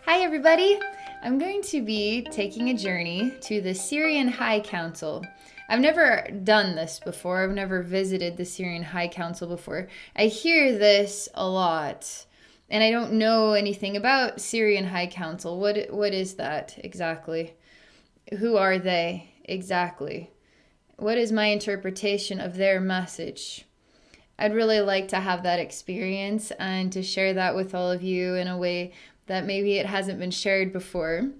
Hi everybody! I'm going to be taking a journey to the Sirian High Council. I've never done this before. I've never visited the Sirian High Council before. I hear this a lot, and I don't know anything about Sirian High Council. What is that exactly? Who are they exactly? What is my interpretation of their message? I'd really like to have that experience and to share that with all of you in a way that maybe it hasn't been shared before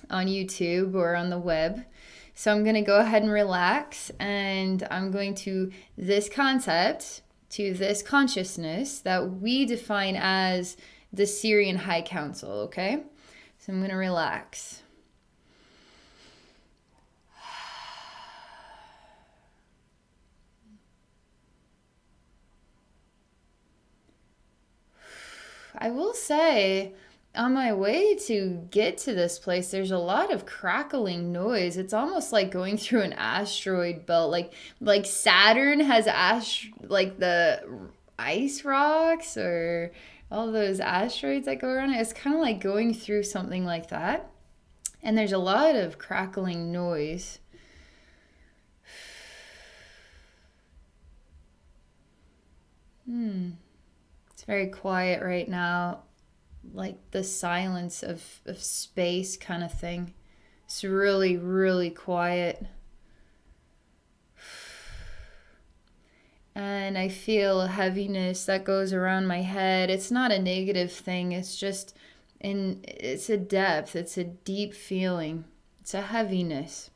on YouTube or on the web. So I'm going to go ahead and relax, and I'm going to this concept, to this consciousness that we define as the Sirian High Council, okay? So I'm going to relax. I will say, on my way to get to this place, there's a lot of crackling noise. It's almost like going through an asteroid belt. Like Saturn has like the ice rocks or all those asteroids that go around it. It's kind of like going through something like that. And there's a lot of crackling noise. It's very quiet right now, like the silence of space kind of thing. It's really, really quiet. And I feel a heaviness that goes around my head. It's not a negative thing, it's a depth, it's a deep feeling, it's a heaviness.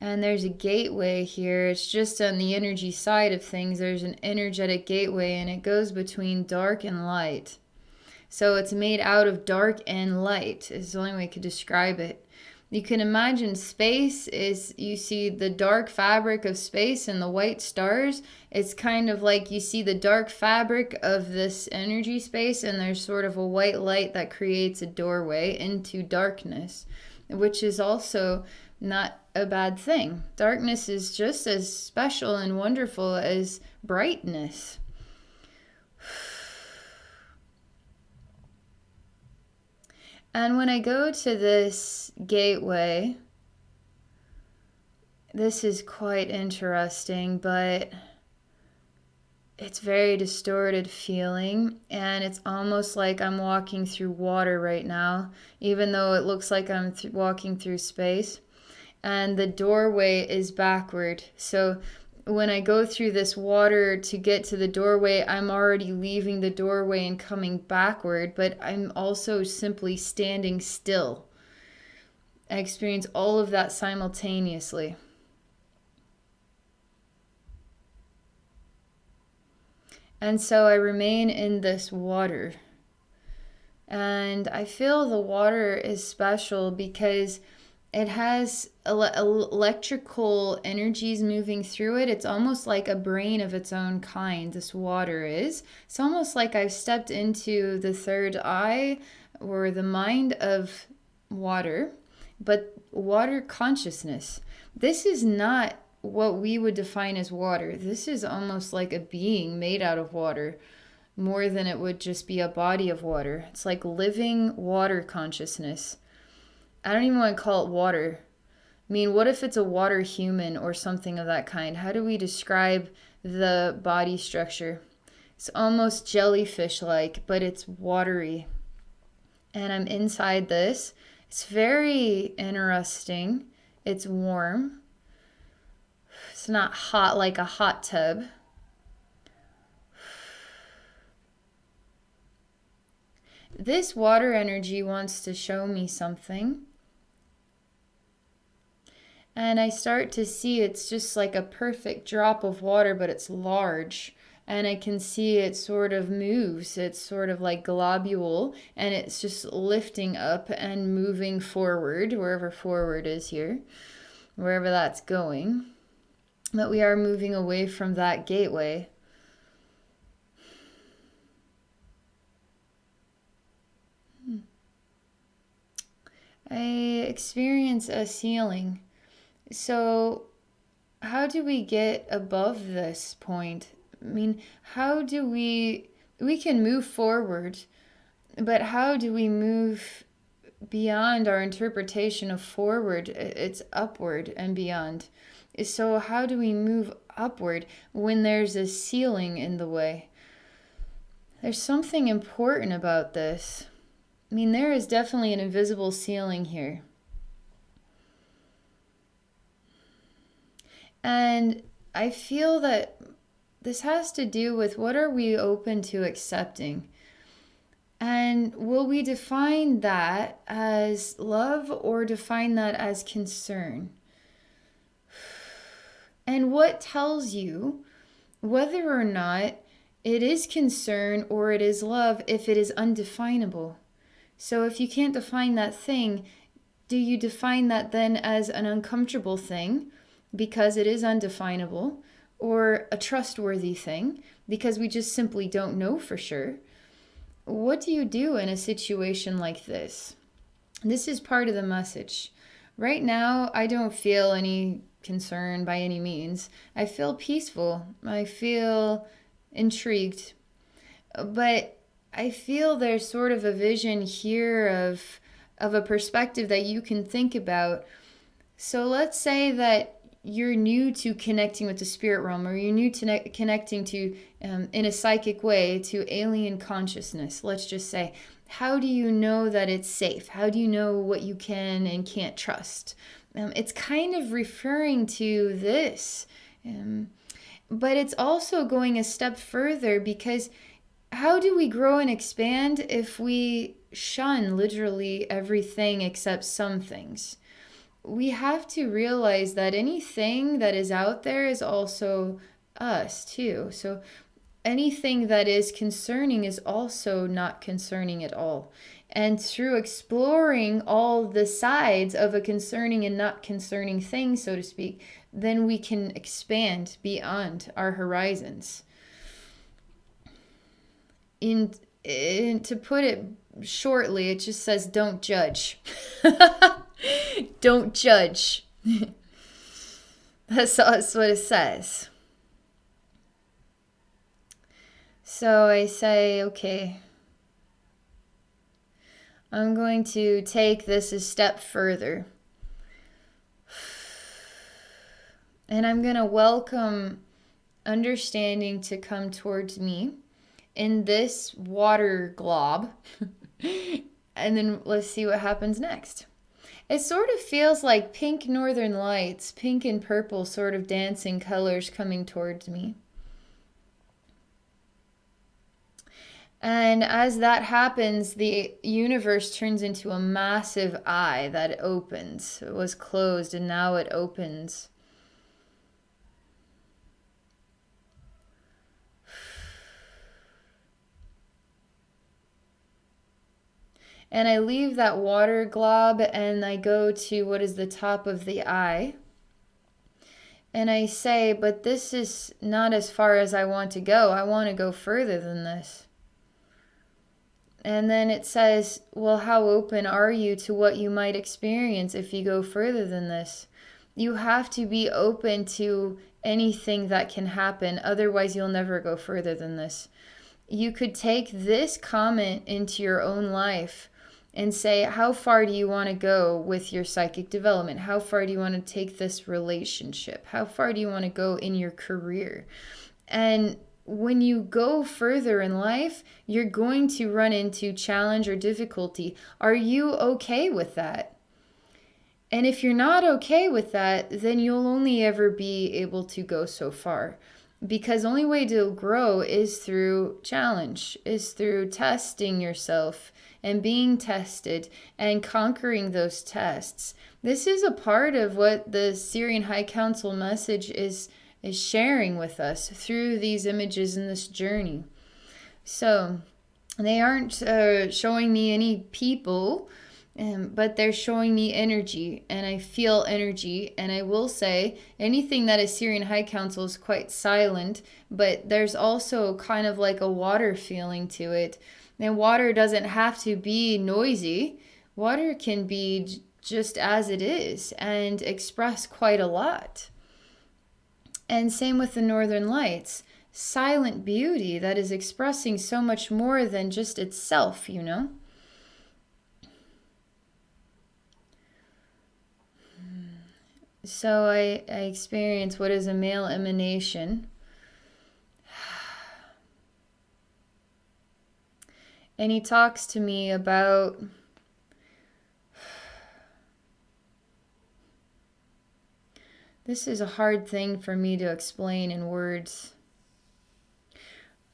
And there's a gateway here. It's just on the energy side of things. There's an energetic gateway, and it goes between dark and light. So it's made out of dark and light, is the only way I could describe it. You can imagine space is, you see the dark fabric of space and the white stars. It's kind of like you see the dark fabric of this energy space, and there's sort of a white light that creates a doorway into darkness, which is also not a bad thing. Darkness is just as special and wonderful as brightness. And when I go to this gateway, this is quite interesting, but it's very distorted feeling, and it's almost like I'm walking through water right now, even though it looks like I'm walking through space. And the doorway is backward. So when I go through this water to get to the doorway, I'm already leaving the doorway and coming backward, but I'm also simply standing still. I experience all of that simultaneously. And so I remain in this water. And I feel the water is special because it has electrical energies moving through it. It's almost like a brain of its own kind, this water is. It's almost like I've stepped into the third eye or the mind of water, but water consciousness. This is not what we would define as water. This is almost like a being made out of water, more than it would just be a body of water. It's like living water consciousness. I don't even want to call it water. I mean, what if it's a water human or something of that kind? How do we describe the body structure? It's almost jellyfish-like, but it's watery. And I'm inside this. It's very interesting. It's warm. It's not hot like a hot tub. This water energy wants to show me something. And I start to see it's just like a perfect drop of water, but it's large. And I can see it sort of moves. It's sort of like globule, and it's just lifting up and moving forward, wherever forward is here, wherever that's going. But we are moving away from that gateway. I experience a ceiling. So how do we get above this point? I mean, how do we can move forward, but how do we move beyond our interpretation of forward? It's upward and beyond. So how do we move upward when there's a ceiling in the way? There's something important about this. I mean, there is definitely an invisible ceiling here. And I feel that this has to do with what are we open to accepting? And will we define that as love or define that as concern? And what tells you whether or not it is concern or it is love if it is undefinable? So if you can't define that thing, do you define that then as an uncomfortable thing because it is undefinable, or a trustworthy thing because we just simply don't know for sure? What do you do in a situation like this? This is part of the message. Right now, I don't feel any concern by any means. I feel peaceful. I feel intrigued. But I feel there's sort of a vision here of a perspective that you can think about. So let's say that you're new to connecting with the spirit realm, or you're new to connecting to, in a psychic way, to alien consciousness. Let's just say, how do you know that it's safe? How do you know what you can and can't trust? It's kind of referring to this. But it's also going a step further, because how do we grow and expand if we shun literally everything except some things? We have to realize that anything that is out there is also us too. So anything that is concerning is also not concerning at all. And through exploring all the sides of a concerning and not concerning thing, so to speak, then we can expand beyond our horizons. To put it shortly, it just says, don't judge. Don't judge. That's what it says. So I say, okay, I'm going to take this a step further. And I'm going to welcome understanding to come towards me in this water glob. And then let's see what happens next. It sort of feels like pink northern lights, pink and purple sort of dancing colors coming towards me. And as that happens, the universe turns into a massive eye that opens. It was closed and now it opens. And I leave that water glob and I go to what is the top of the eye. And I say, but this is not as far as I want to go. I want to go further than this. And then it says, well, how open are you to what you might experience if you go further than this? You have to be open to anything that can happen. Otherwise, you'll never go further than this. You could take this comment into your own life and say, how far do you want to go with your psychic development? How far do you want to take this relationship? How far do you want to go in your career? And when you go further in life, you're going to run into challenge or difficulty. Are you okay with that? And if you're not okay with that, then you'll only ever be able to go so far. Because the only way to grow is through challenge, is through testing yourself and being tested and conquering those tests. This is a part of what the Sirian High Council message is sharing with us through these images in this journey. So they aren't showing me any people, but they're showing me energy, and I feel energy. And I will say anything that is Sirian High Council is quite silent, but there's also kind of like a water feeling to it. And water doesn't have to be noisy. Water can be just as it is and express quite a lot. And same with the Northern Lights. Silent beauty that is expressing so much more than just itself, you know? So I experience what is a male emanation. And he talks to me about this is a hard thing for me to explain in words.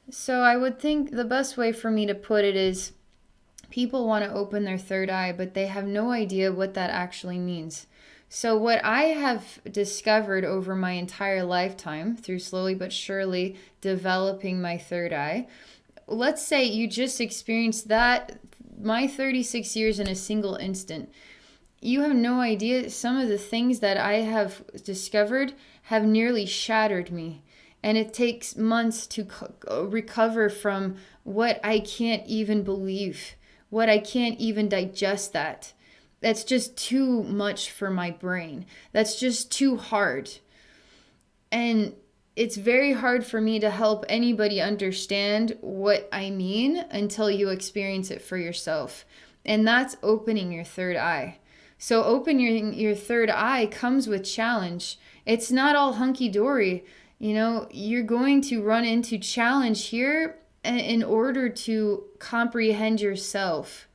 So I would think the best way for me to put it is people want to open their third eye, but they have no idea what that actually means. So what I have discovered over my entire lifetime through slowly but surely developing my third eye, let's say you just experienced that, my 36 years in a single instant. You have no idea some of the things that I have discovered have nearly shattered me. And it takes months to recover from what I can't even believe, what I can't even digest that. That's just too much for my brain. That's just too hard. And it's very hard for me to help anybody understand what I mean until you experience it for yourself. And that's opening your third eye. So opening your third eye comes with challenge. It's not all hunky-dory. You know, you're going to run into challenge here in order to comprehend yourself.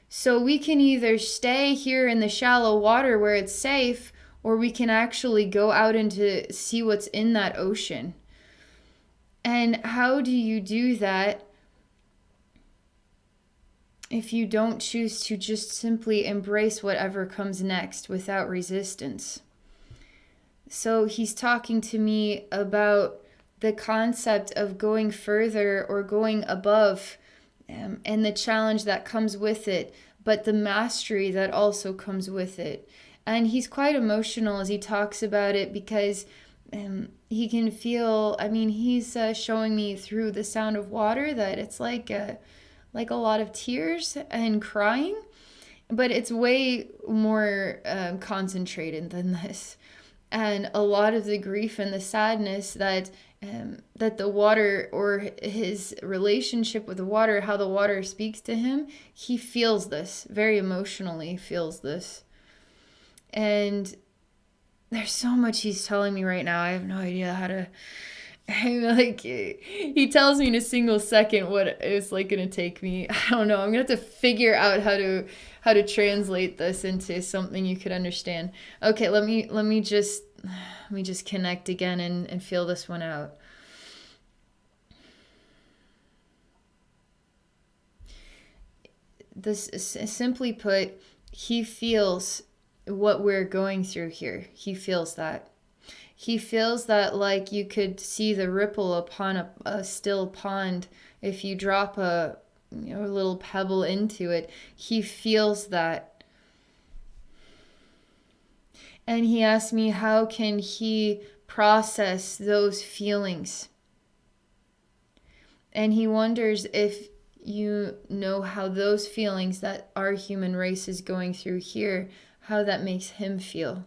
So we can either stay here in the shallow water where it's safe, or we can actually go out and to see what's in that ocean. And how do you do that if you don't choose to just simply embrace whatever comes next without resistance? So he's talking to me about the concept of going further or going above, and the challenge that comes with it, but the mastery that also comes with it. And he's quite emotional as he talks about it because he can feel, I mean, he's showing me through the sound of water that it's like a lot of tears and crying, but it's way more concentrated than this. And a lot of the grief and the sadness that the water, or his relationship with the water, how the water speaks to him, he feels this very emotionally, feels this. And there's so much he's telling me right now. I have no idea how to, like, he tells me in a single second what it's like going to take me. I don't know. I'm going to have to figure out how to translate this into something you could understand. Okay, let me just connect again and feel this one out. This, simply put, he feels what we're going through here. He feels that. He feels that like you could see the ripple upon a still pond if you drop a little pebble into it. He feels that. And he asked me, how can he process those feelings? And he wonders if you know how those feelings that our human race is going through here, how that makes him feel.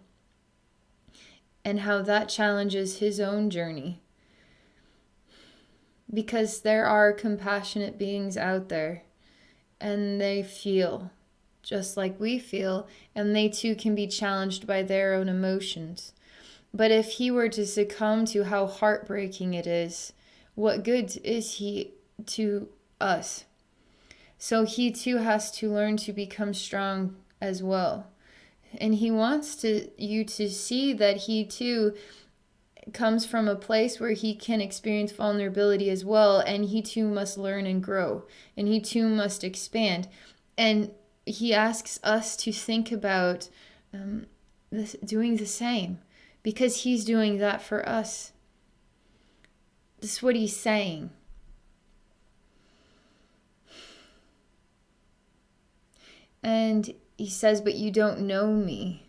And how that challenges his own journey. Because there are compassionate beings out there, and they feel just like we feel, and they too can be challenged by their own emotions. But if he were to succumb to how heartbreaking it is, what good is he to us? So he too has to learn to become strong as well. And he wants you to see that he too comes from a place where he can experience vulnerability as well, and he too must learn and grow, and he too must expand. And he asks us to think about doing the same, because he's doing that for us. This is what he's saying. And he says, but you don't know me.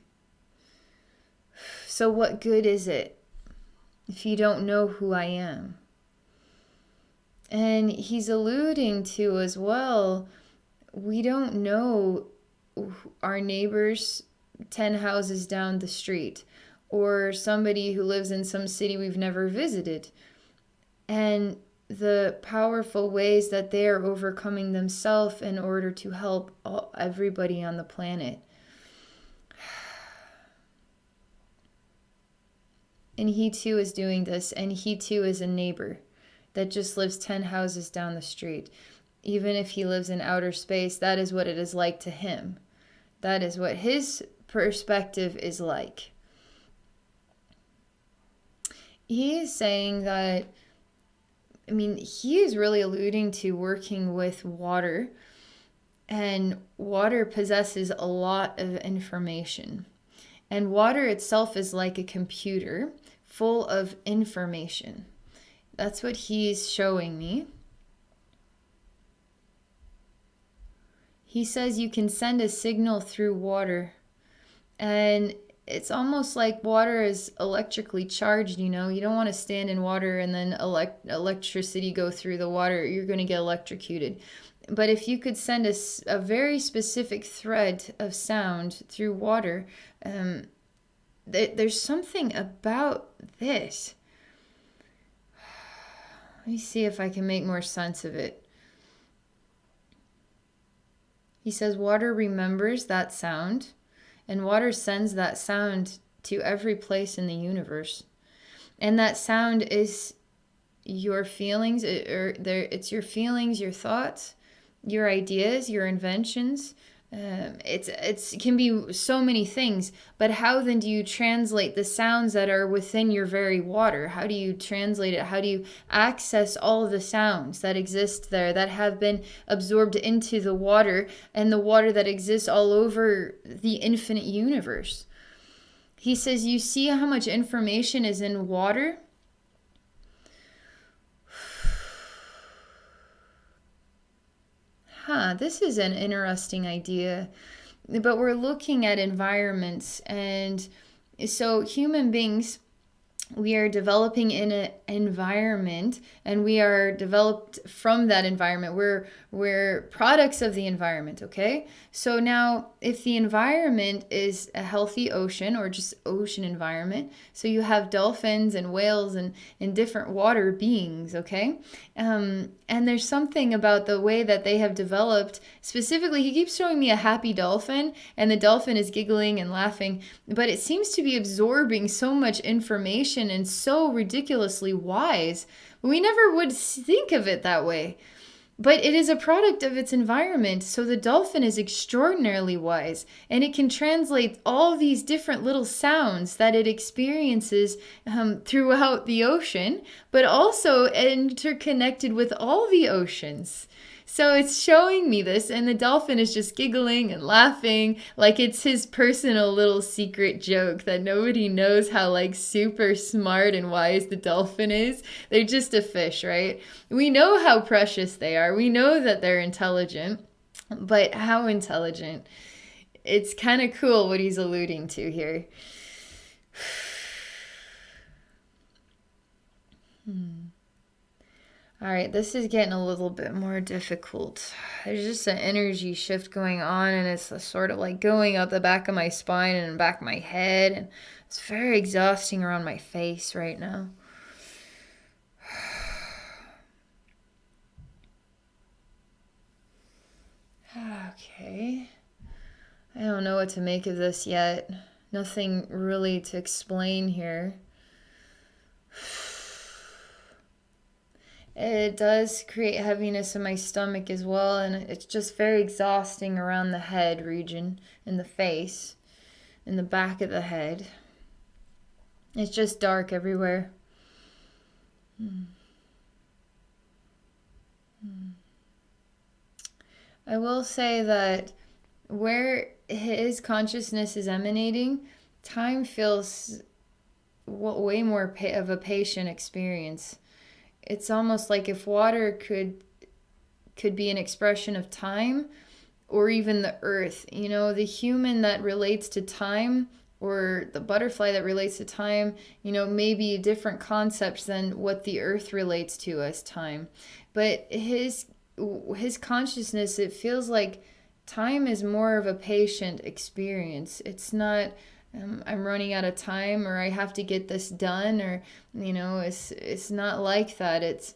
So what good is it if you don't know who I am? And he's alluding to as well, we don't know our neighbors 10 houses down the street, or somebody who lives in some city we've never visited, and the powerful ways that they are overcoming themselves in order to help everybody on the planet. And he too is doing this, and he too is a neighbor that just lives 10 houses down the street. Even if he lives in outer space, that is what it is like to him. That is what his perspective is like. He is saying that, I mean, he is really alluding to working with water, and water possesses a lot of information. And water itself is like a computer full of information. That's what he's showing me. He says you can send a signal through water, and it's almost like water is electrically charged, you know. You don't want to stand in water and then electricity go through the water. You're going to get electrocuted. But if you could send a very specific thread of sound through water, there's something about this. Let me see if I can make more sense of it. He says water remembers that sound, and water sends that sound to every place in the universe. And that sound is your feelings, it's your feelings, your thoughts, your ideas, your inventions. It can be so many things, but how then do you translate the sounds that are within your very water? How do you translate it? How do you access all of the sounds that exist there, that have been absorbed into the water, and the water that exists all over the infinite universe? He says, you see how much information is in water? This is an interesting idea. But we're looking at environments, and so human beings, we are developing in an environment, and we are developed from that environment. We're products of the environment, okay? So now, if the environment is a healthy ocean or just ocean environment, so you have dolphins and whales and different water beings, okay? And there's something about the way that they have developed. Specifically, he keeps showing me a happy dolphin, and the dolphin is giggling and laughing, but it seems to be absorbing so much information and so ridiculously wise. We never would think of it that way. But it is a product of its environment, so the dolphin is extraordinarily wise, and it can translate all these different little sounds that it experiences throughout the ocean, but also interconnected with all the oceans. So it's showing me this, and the dolphin is just giggling and laughing like it's his personal little secret joke that nobody knows how like super smart and wise the dolphin is. They're just a fish, right? We know how precious they are. We know that they're intelligent, but how intelligent? It's kind of cool what he's alluding to here. All right, this is getting a little bit more difficult. There's just an energy shift going on, and it's sort of like going up the back of my spine and back of my head, and it's very exhausting around my face right now. Okay. I don't know what to make of this yet. Nothing really to explain here. It does create heaviness in my stomach as well, and it's just very exhausting around the head region, in the face, in the back of the head. It's just dark everywhere. I will say that where his consciousness is emanating, time feels way more of a patient experience. It's almost like if water could be an expression of time, or even the earth. You know, the human that relates to time, or the butterfly that relates to time, you know, maybe different concepts than what the earth relates to as time. But his consciousness, it feels like time is more of a patient experience. It's not I'm running out of time, or I have to get this done, or it's not like that. It's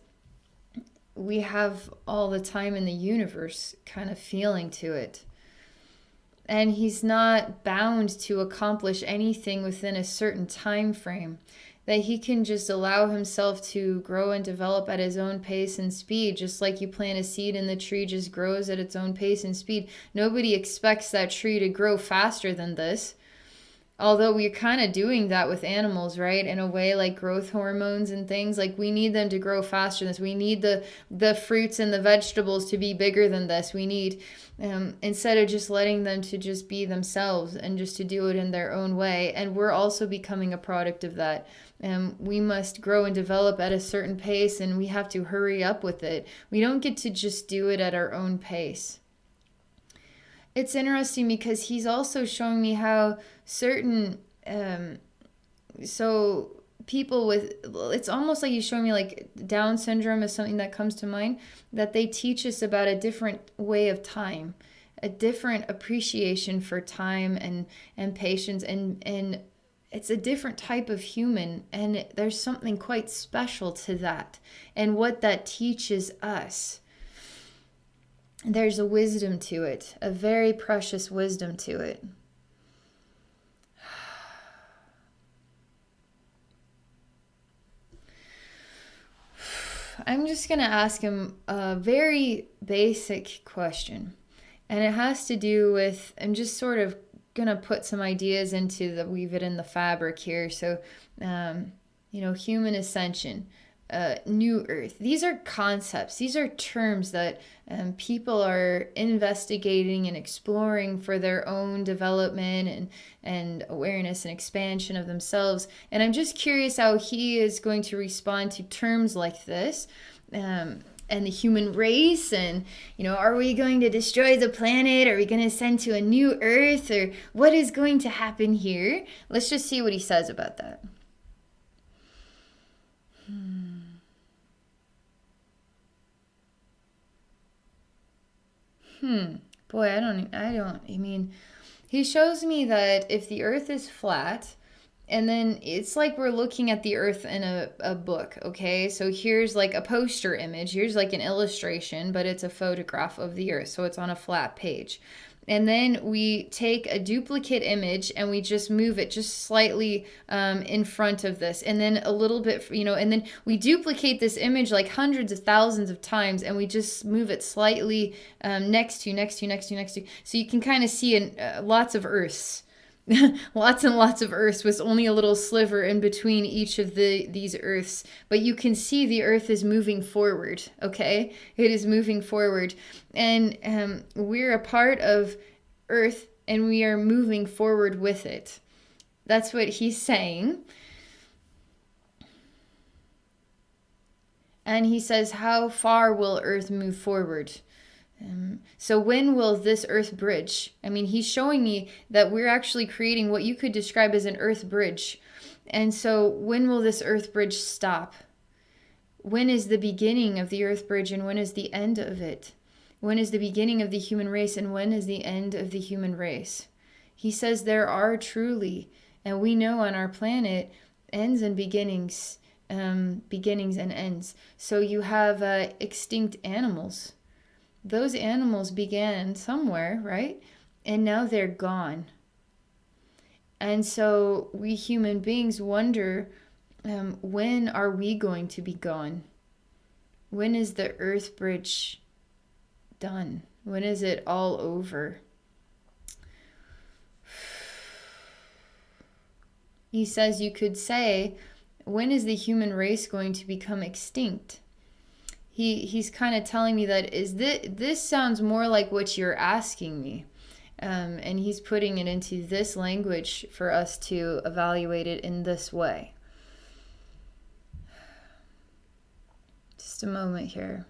we have all the time in the universe kind of feeling to it. And he's not bound to accomplish anything within a certain time frame, that he can just allow himself to grow and develop at his own pace and speed, just like you plant a seed and the tree just grows at its own pace and speed. Nobody expects that tree to grow faster than this. Although we're kind of doing that with animals, right? In a way, like growth hormones and things, like we need them to grow faster than this. We need the fruits and the vegetables to be bigger than this. We need, instead of just letting them to just be themselves and just to do it in their own way. And we're also becoming a product of that. We must grow and develop at a certain pace, and we have to hurry up with it. We don't get to just do it at our own pace. It's interesting because he's also showing me how certain so people with, it's almost like he's showing me like Down syndrome is something that comes to mind, that they teach us about a different way of time, a different appreciation for time and patience, and it's a different type of human, and there's something quite special to that and what that teaches us. There's a wisdom to it, a very precious wisdom to it. I'm just going to ask him a very basic question. And it has to do with, I'm just sort of going to put some ideas into the, weave it in the fabric here. So, human ascension. New Earth. These are concepts. These are terms that people are investigating and exploring for their own development and awareness and expansion of themselves. And I'm just curious how he is going to respond to terms like this. And the human race, and are we going to destroy the planet? Are we going to send to a new Earth? Or what is going to happen here? Let's just see what he says about that. Boy, I mean, he shows me that if the earth is flat, and then it's like we're looking at the earth in a book, okay? So here's like a poster image, here's like an illustration, but it's a photograph of the earth, so it's on a flat page. And then we take a duplicate image and we just move it just slightly in front of this, and then a little bit, and then we duplicate this image like hundreds of thousands of times, and we just move it slightly next to. So you can kind of see lots of Earths. Lots and lots of Earths with only a little sliver in between each of these Earths. But you can see the Earth is moving forward, okay? It is moving forward. And we're a part of Earth, and we are moving forward with it. That's what he's saying. And he says, how far will Earth move forward? So when will this earth bridge? I mean, he's showing me that we're actually creating what you could describe as an earth bridge. And so when will this earth bridge stop? When is the beginning of the earth bridge, and when is the end of it? When is the beginning of the human race, and when is the end of the human race? He says there are truly, and we know on our planet, ends and beginnings, beginnings and ends. So you have extinct animals. Those animals began somewhere, right? And now they're gone. And so we human beings wonder, when are we going to be gone? When is the earth bridge done? When is it all over? He says you could say, when is the human race going to become extinct? He's kind of telling me that this sounds more like what you're asking me. And he's putting it into this language for us to evaluate it in this way. Just a moment here.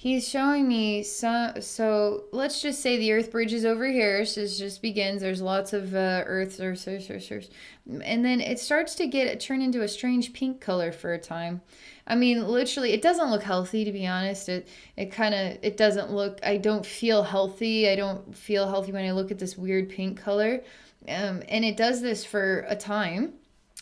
he's showing me some. So let's just say the Earth bridge is over here. So it just begins. There's lots of Earth, and then it starts to get turn into a strange pink color for a time. I mean, literally, it doesn't look healthy, to be honest. It kind of it doesn't look. I don't feel healthy. I don't feel healthy when I look at this weird pink color, and it does this for a time,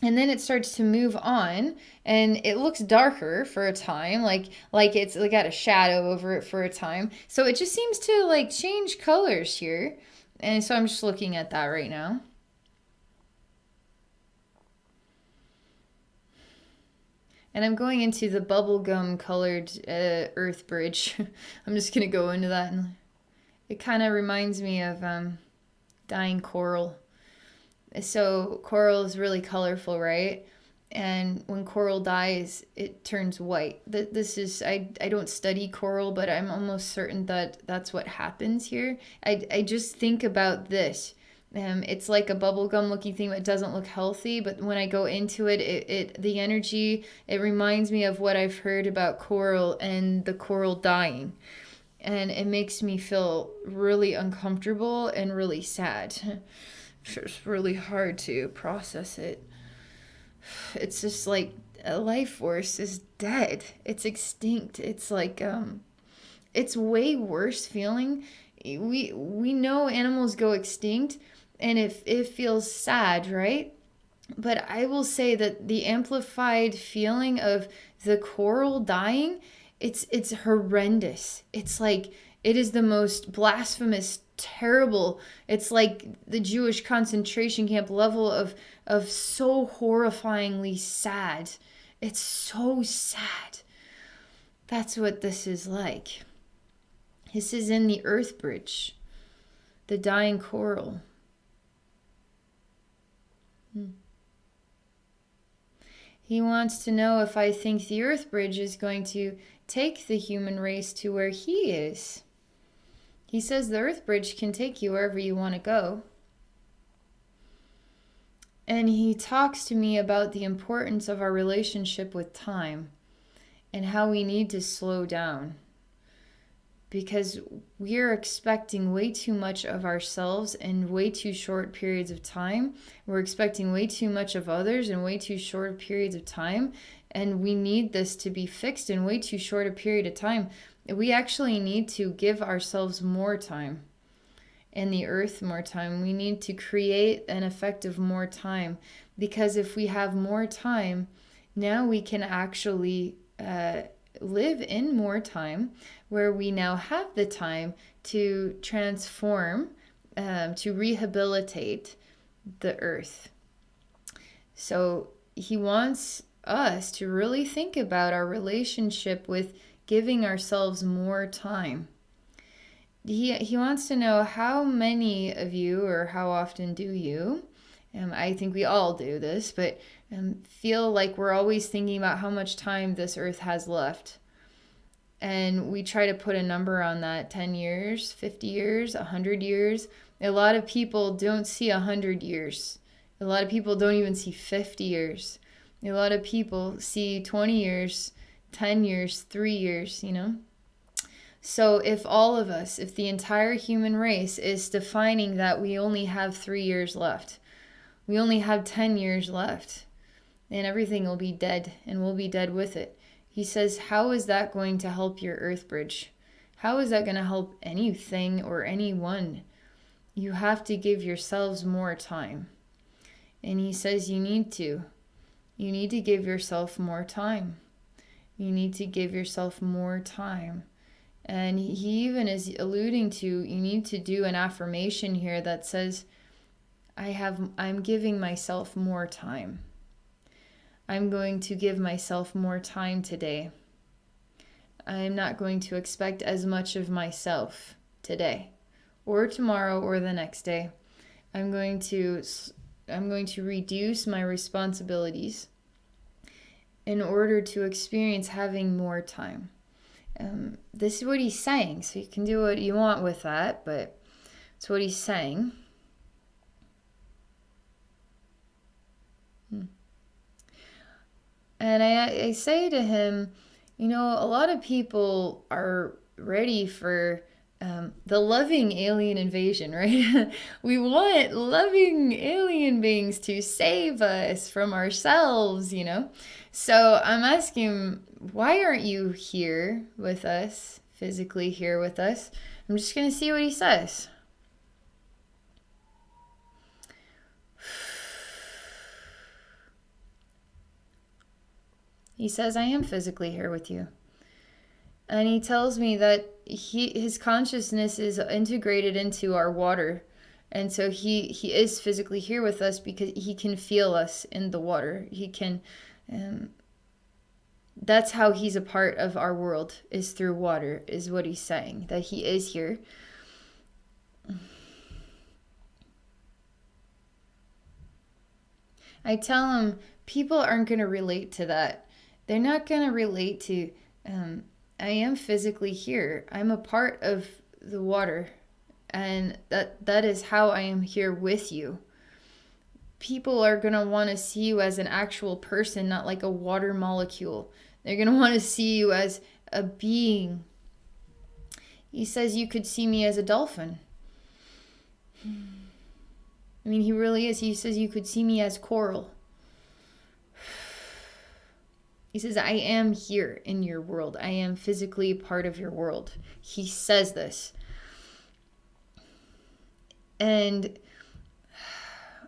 and then it starts to move on, and it looks darker for a time, like it's like got a shadow over it for a time. So it just seems to like change colors here, and so I'm just looking at that right now. And I'm going into the bubblegum colored earth bridge. I'm just gonna go into that, and it kind of reminds me of dying coral. So coral is really colorful, right? And when coral dies, it turns white. This is I don't study coral, but I'm almost certain that that's what happens here. I just think about this. It's like a bubblegum looking thing that doesn't look healthy, but when I go into it, the energy, it reminds me of what I've heard about coral and the coral dying. And it makes me feel really uncomfortable and really sad. It's really hard to process it. It's just like a life force is dead. It's extinct. It's like it's way worse feeling. We know animals go extinct, and it feels sad, right? But I will say that the amplified feeling of the coral dying, it's horrendous. It's like it is the most blasphemous, terrible. It's like the Jewish concentration camp level of so horrifyingly sad. It's so sad. That's what this is like. This is in the Earth Bridge, the dying coral. He wants to know if I think the Earth Bridge is going to take the human race to where he is. He says the Earth Bridge can take you wherever you want to go. And he talks to me about the importance of our relationship with time and how we need to slow down. Because we're expecting way too much of ourselves in way too short periods of time. We're expecting way too much of others in way too short periods of time. And we need this to be fixed in way too short a period of time. We actually need to give ourselves more time and the earth more time. We need to create an effect of more time. Because if we have more time, now we can actually live in more time, where we now have the time to transform, to rehabilitate the earth. So he wants us to really think about our relationship with giving ourselves more time. He wants to know how many of you, or how often do you, I think we all do this, but feel like we're always thinking about how much time this earth has left. And we try to put a number on that: 10 years, 50 years, 100 years. A lot of people don't see 100 years. A lot of people don't even see 50 years. A lot of people see 20 years, 10 years, 3 years, you know? So if all of us, if the entire human race is defining that we only have 3 years left, we only have 10 years left, then everything will be dead, and we'll be dead with it. He says, how is that going to help your earth bridge? How is that going to help anything or anyone? You have to give yourselves more time. And he says you need to. You need to give yourself more time. You need to give yourself more time. And he even is alluding to, you need to do an affirmation here that says, I'm giving myself more time. I'm going to give myself more time today. I'm not going to expect as much of myself today, or tomorrow, or the next day. I'm going to reduce my responsibilities in order to experience having more time. This is what he's saying, so you can do what you want with that, but it's what he's saying. And I say to him, you know, a lot of people are ready for the loving alien invasion, right? We want loving alien beings to save us from ourselves, you know? So I'm asking him, why aren't you here with us, physically here with us? I'm just going to see what he says. He says, I am physically here with you. And he tells me that his consciousness is integrated into our water. And so he is physically here with us because he can feel us in the water. He can, that's how he's a part of our world, is through water, is what he's saying, that he is here. I tell him people aren't going to relate to that. They're not going to relate to, I am physically here. I'm a part of the water. And that is how I am here with you. People are going to want to see you as an actual person, not like a water molecule. They're going to want to see you as a being. He says you could see me as a dolphin. I mean, he really is. He says you could see me as coral. He says, I am here in your world. I am physically part of your world. He says this. And,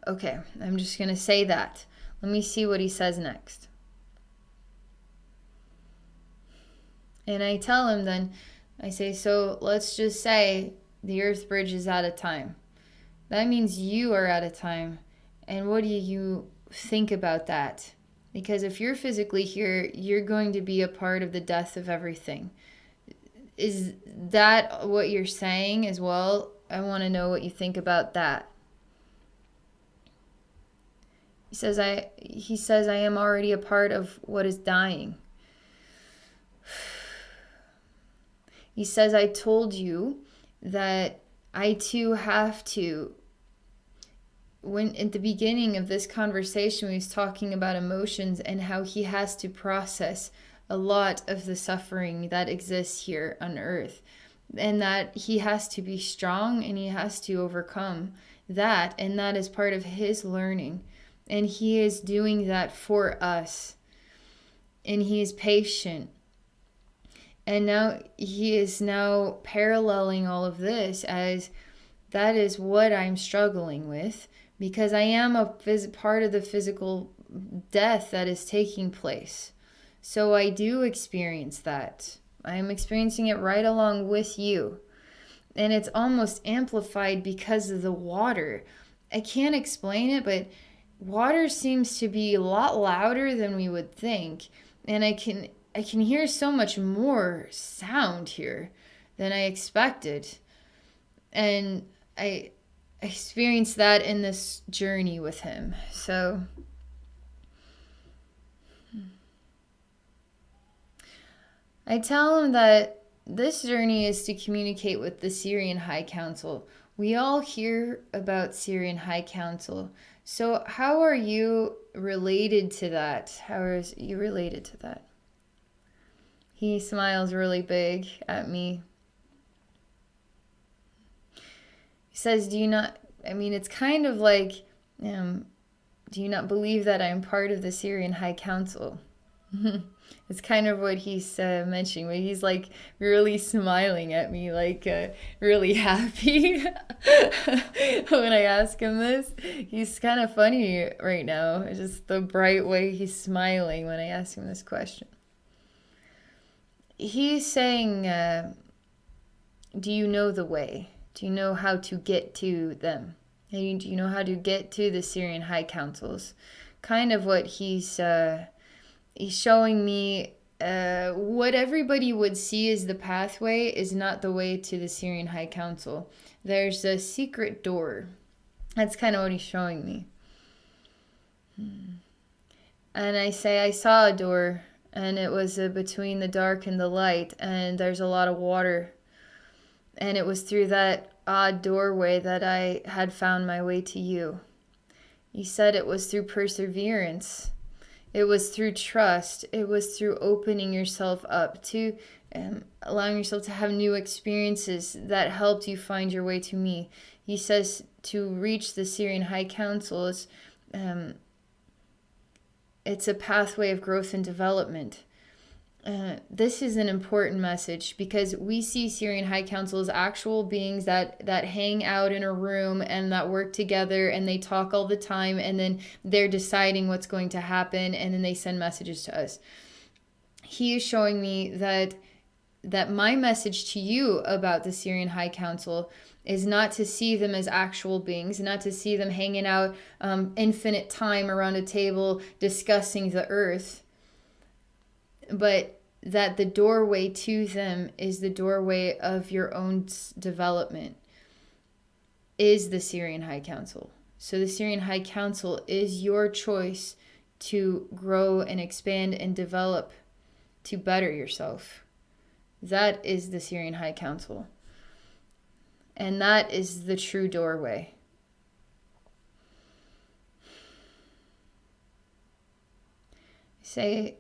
okay, I'm just going to say that. Let me see what he says next. And I tell him then, I say, so let's just say the Earth Bridge is out of time. That means you are out of time. And what do you think about that? Because if you're physically here, you're going to be a part of the death of everything. Is that what you're saying as well? I want to know what you think about that. He says I am already a part of what is dying. He says, I told you that I too have to. When at the beginning of this conversation, we was talking about emotions and how he has to process a lot of the suffering that exists here on earth, and that he has to be strong and he has to overcome that, and that is part of his learning, and he is doing that for us, and he is patient. And now he is now paralleling all of this as that is what I'm struggling with, because I am a part of the physical death that is taking place. So I do experience that. I am experiencing it right along with you. And it's almost amplified because of the water. I can't explain it, but water seems to be a lot louder than we would think. And I can hear so much more sound here than I expected. And I experienced that in this journey with him. So I tell him that this journey is to communicate with the Sirian High Council. We all hear about Sirian High Council. So how are you related to that? How are you related to that? He smiles really big at me. He says, do you not, I mean, it's kind of like, do you not believe that I'm part of the Sirian High Council? It's kind of what he's mentioning, but he's like really smiling at me, like really happy when I ask him this. He's kind of funny right now. It's just the bright way he's smiling when I ask him this question. He's saying, do you know the way? Do you know how to get to them? Do you know how to get to the Sirian High Councils? Kind of what he's showing me. What everybody would see as the pathway is not the way to the Sirian High Council. There's a secret door. That's kind of what he's showing me. And I say, I saw a door, and it was between the dark and the light, and there's a lot of water. And it was through that odd doorway that I had found my way to you. He said it was through perseverance. It was through trust. It was through opening yourself up to allowing yourself to have new experiences that helped you find your way to me. He says to reach the Sirian High Council is it's a pathway of growth and development. This is an important message because we see Sirian High Council as actual beings that hang out in a room and that work together, and they talk all the time, and then they're deciding what's going to happen, and then they send messages to us. He is showing me that my message to you about the Sirian High Council is not to see them as actual beings, not to see them hanging out infinite time around a table discussing the earth, but that the doorway to them is the doorway of your own development, is the Sirian High Council. So the Sirian High Council is your choice to grow and expand and develop to better yourself. That is the Sirian High Council. And that is the true doorway. Say,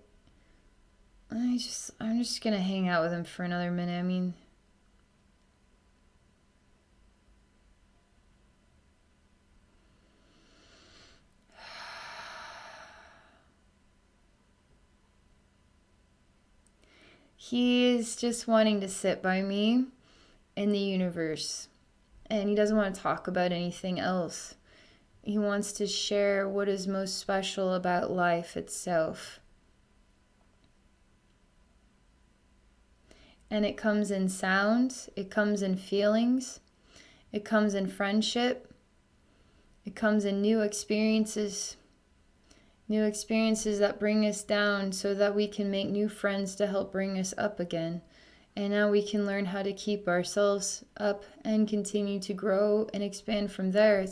I'm just going to hang out with him for another minute. I mean, he is just wanting to sit by me in the universe. And he doesn't want to talk about anything else. He wants to share what is most special about life itself. And it comes in sound, it comes in feelings, it comes in friendship, it comes in new experiences that bring us down so that we can make new friends to help bring us up again. And now we can learn how to keep ourselves up and continue to grow and expand from there.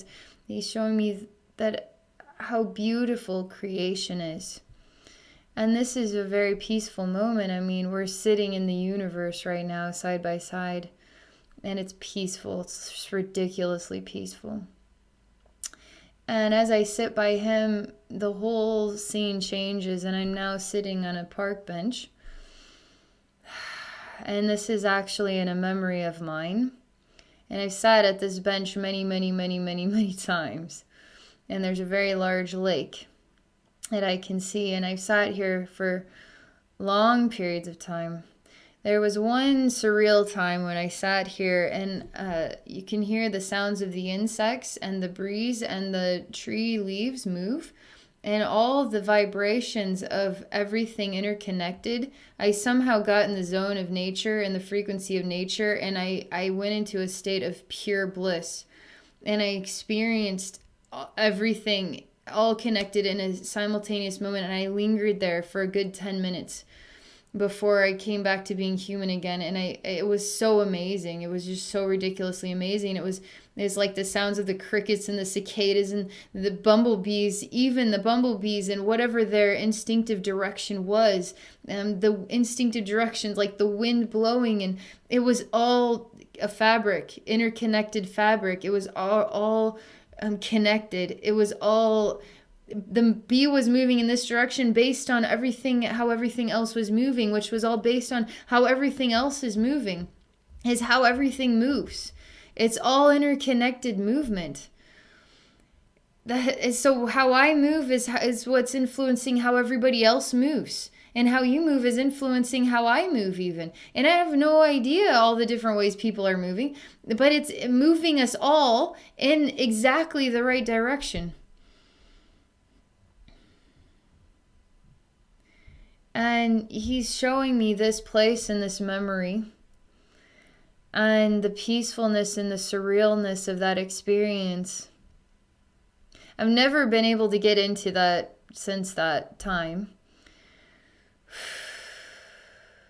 He's showing me that how beautiful creation is. And this is a very peaceful moment. I mean, we're sitting in the universe right now, side by side, and it's peaceful. It's just ridiculously peaceful. And as I sit by him, the whole scene changes, and I'm now sitting on a park bench. And this is actually in a memory of mine. And I've sat at this bench many, many, many, many, many times. And there's a very large lake that I can see. And I've sat here for long periods of time. There was one surreal time when I sat here and you can hear the sounds of the insects and the breeze and the tree leaves move. And all the vibrations of everything interconnected. I somehow got in the zone of nature and the frequency of nature, and I went into a state of pure bliss. And I experienced everything all connected in a simultaneous moment, and I lingered there for a good 10 minutes before I came back to being human again. And it was so amazing. It was just so ridiculously amazing. It was like the sounds of the crickets and the cicadas and the bumblebees, even the bumblebees, and whatever their instinctive direction was, the instinctive directions, like the wind blowing, and it was all a fabric, interconnected fabric. It was all connected. It was all, the bee was moving in this direction based on everything, how everything else was moving, which was all based on how everything else is moving, is how everything moves. It's all interconnected movement. So how I move is what's influencing how everybody else moves. And how you move is influencing how I move even. And I have no idea all the different ways people are moving, but it's moving us all in exactly the right direction. And he's showing me this place and this memory and the peacefulness and the surrealness of that experience. I've never been able to get into that since that time.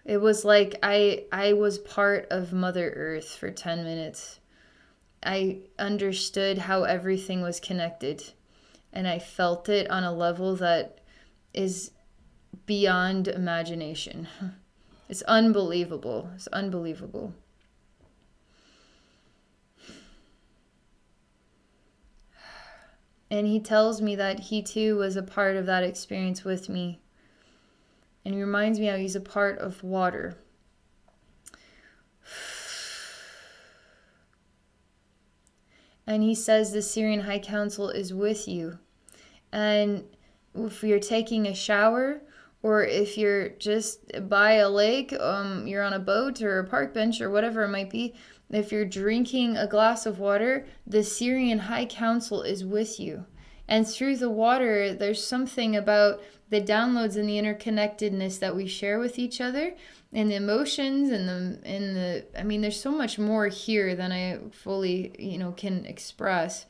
It was like I was part of Mother Earth for 10 minutes. I understood how everything was connected, and I felt it on a level that is beyond imagination. It's unbelievable. It's unbelievable. And he tells me that he too was a part of that experience with me. And he reminds me how he's a part of water. And he says the Sirian High Council is with you. And if you're taking a shower, or if you're just by a lake, you're on a boat or a park bench or whatever it might be, if you're drinking a glass of water, the Sirian High Council is with you. And through the water, there's something about the downloads and the interconnectedness that we share with each other, and the emotions and I mean, there's so much more here than I fully, can express.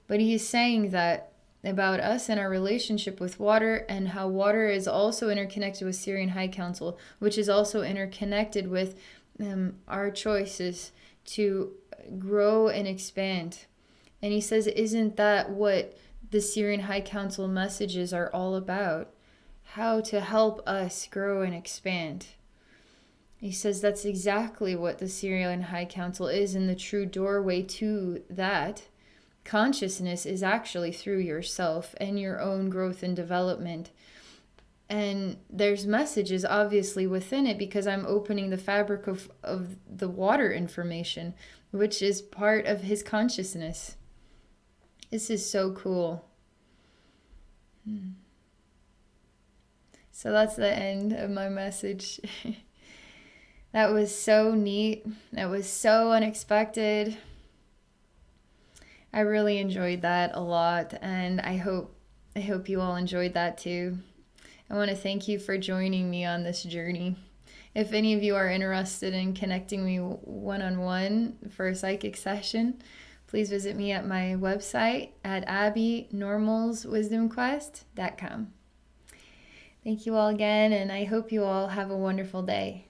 But he's saying that about us and our relationship with water, and how water is also interconnected with Sirian High Council, which is also interconnected with our choices to grow and expand. And he says, isn't that what the Sirian High Council messages are all about? How to help us grow and expand. He says that's exactly what the Sirian High Council is, and the true doorway to that consciousness is actually through yourself and your own growth and development. And there's messages obviously within it, because I'm opening the fabric of the water information, which is part of his consciousness. This is so cool. So that's the end of my message. That was so neat. That was so unexpected. I really enjoyed that a lot, and I hope you all enjoyed that too. I want to thank you for joining me on this journey. If any of you are interested in connecting me one-on-one for a psychic session, please visit me at my website at abbeynormalswisdomquest.com. Thank you all again, and I hope you all have a wonderful day.